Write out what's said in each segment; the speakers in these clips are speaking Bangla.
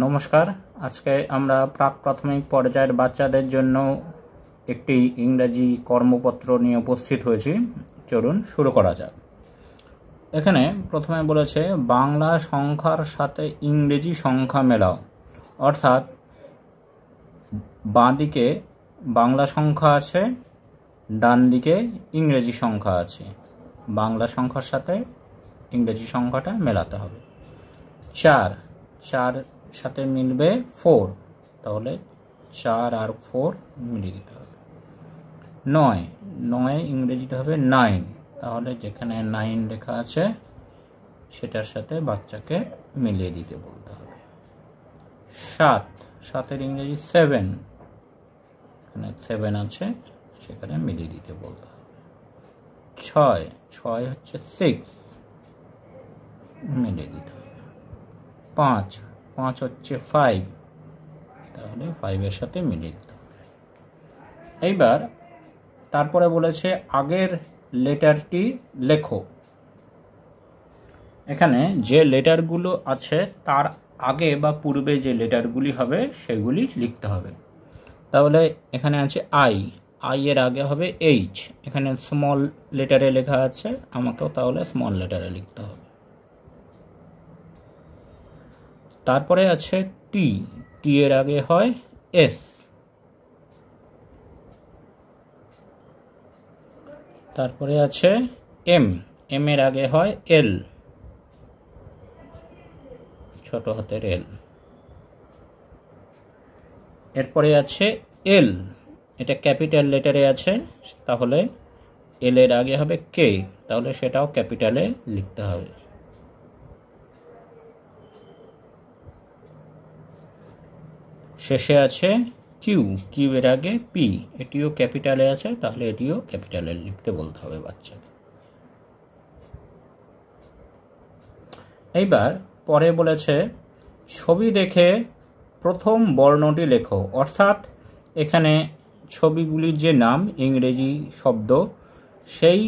নমস্কার। আজকে আমরা প্রাক প্রাথমিক পর্যায়ের বাচ্চাদের জন্য একটি ইংরেজি কর্মপত্র নিয়ে উপস্থিত হয়েছি। চলুন শুরু করা যাক। এখানে প্রথমে বলেছে বাংলা সংখ্যার সাথে ইংরেজি সংখ্যা মেলাও, অর্থাৎ বাঁ দিকে বাংলা সংখ্যা আছে, ডান দিকে ইংরেজি সংখ্যা আছে। বাংলা সংখ্যার সাথে ইংরেজি সংখ্যাটা মেলাতে হবে। চার সাথে মিলবে 4, তাহলে 4 আর 4 মিলিয়ে দিতে হবে। 9 ইংরেজিতে হবে 9, তাহলে যেখানে 9 লেখা আছে সেটার সাথে বাচ্চাকে মিলিয়ে দিতে বলতে হবে। 7 ইংরেজি 7, এখানে 7 আছে, সেখানে মিলিয়ে দিতে বলতে হবে। 6 হচ্ছে 6, মিলিয়ে দিতে হবে। 5 হচ্ছে 5, তাহলে 5 এর সাথে মিলিয়ে দিতে হবে। এইবার তারপরে বলেছে আগের লেটারটি লেখো। এখানে যে লেটারগুলো আছে তার আগে বা পূর্বে যে লেটারগুলি হবে সেগুলি লিখতে হবে। তাহলে এখানে আছে আই এর আগে হবে এইচ, এখানে স্মল লেটারে লেখা আছে, আমাকেও তাহলে স্মল লেটারে লিখতে হবে। তারপরে আছে টি এর আগে হয় এস, তারপরে আছে এম এর আগে হয় এল, ছোট হাতের এল। এরপরে আছে এল, এটা ক্যাপিটাল লেটারে আছে, তাহলে এল এর আগে হবে কে, তাহলে সেটাও ক্যাপিটালে লিখতে হবে। শেষে আছে কিউ এর আগে পি, এটিও ক্যাপিটালে আছে, তাহলে এটিও ক্যাপিটালে লিখতে বলতে হবে বাচ্চাকে। এইবার পরে বলেছে ছবি দেখে প্রথম বর্ণটি লেখো, অর্থাৎ এখানে ছবিগুলির যে নাম ইংরেজি শব্দ, সেই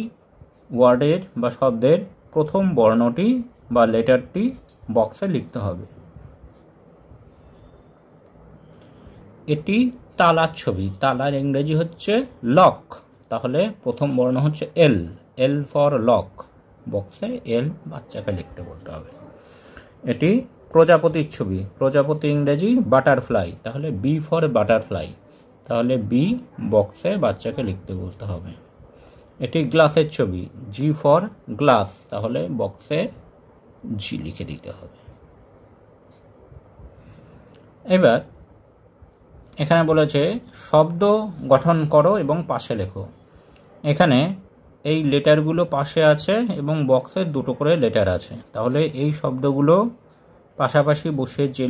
ওয়ার্ডের বা শব্দের প্রথম বর্ণটি বা লেটারটি বক্সে লিখতে হবে। এটি তালার ছবি, তালার ইংরেজি হচ্ছে লক, তাহলে প্রথম বর্ণ হচ্ছে এল ফর লক, বক্সে এল বাচ্চাকে লিখতে বলতে হবে। এটি প্রজাপতির ছবি, প্রজাপতি ইংরেজি বাটারফ্লাই, তাহলে বি ফর বাটারফ্লাই, তাহলে বি বক্সে বাচ্চাকে লিখতে বলতে হবে। এটি গ্লাসের ছবি, জি ফর গ্লাস, তাহলে বক্সে জি লিখে দিতে হবে। এবার এখানে বলেছে শব্দ গঠন করো এবং পাশে লেখো। এখানে এই লেটারগুলো পাশে আছে এবং বক্সে দুটো করে লেটার আছে, তাহলে এই শব্দগুলো পাশাপাশি বসে যে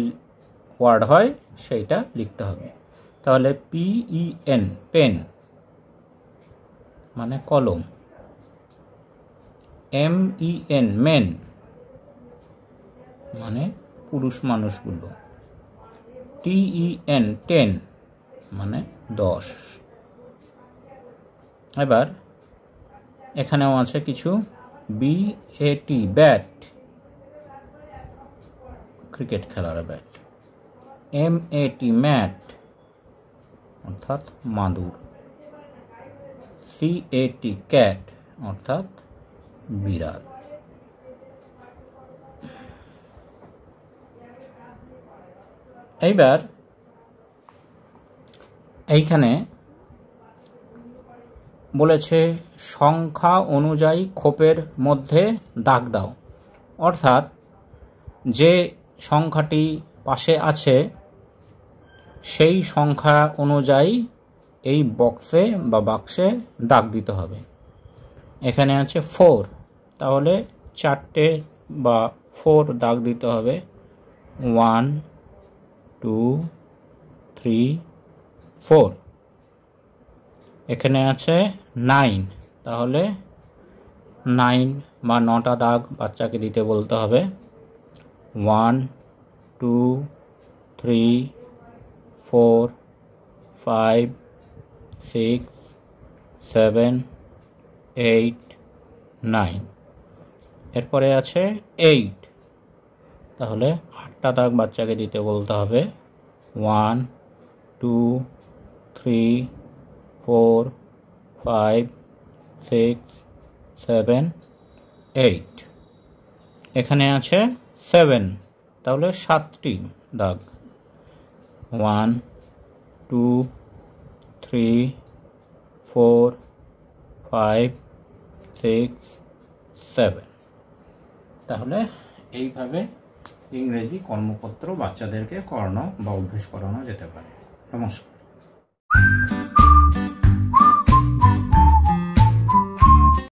ওয়ার্ড হয় সেইটা লিখতে হবে। তাহলে PEN পেন মানে কলম, MEN মেন মানে পুরুষ মানুষগুলো, TEN 10 মানে 10। এবার এখানেও আছে কিছু BAT ব্যাট, ক্রিকেট খেলার ব্যাট। MAT ম্যাট অর্থাৎ মাদুর। CAT ক্যাট অর্থাৎ বিড়াল। এইবার এইখানে বলেছে সংখ্যা অনুযায়ী খোপের মধ্যে দাগ দাও, অর্থাৎ যে সংখ্যাটি পাশে আছে সেই সংখ্যা অনুযায়ী এই বক্সে বা বাক্সে দাগ দিতে হবে। এখানে আছে 4, তাহলে 4টে বা 4 দাগ দিতে হবে। 1 2 3 4। এখানে আছে 9, তাহলে 9 বা 9টা দাগ বাচ্চাকে দিতে বলতে হবে। 1 2 3 4 5 6 7 8 9। এরপরে আছে 8, তাহলে 8টা দাগ বাচ্চাকে দিতে বলতে হবে 1 2 3 4 5 6 7 8 এখানে আছে 7 তাহলে 7টি দাগ 1 2 3 4 5 6 7 তাহলে এইভাবে ইংরেজি কর্মপত্র বাচ্চাদেরকে করানো বা অভ্যেস করানো যেতে পারে। নমস্কার।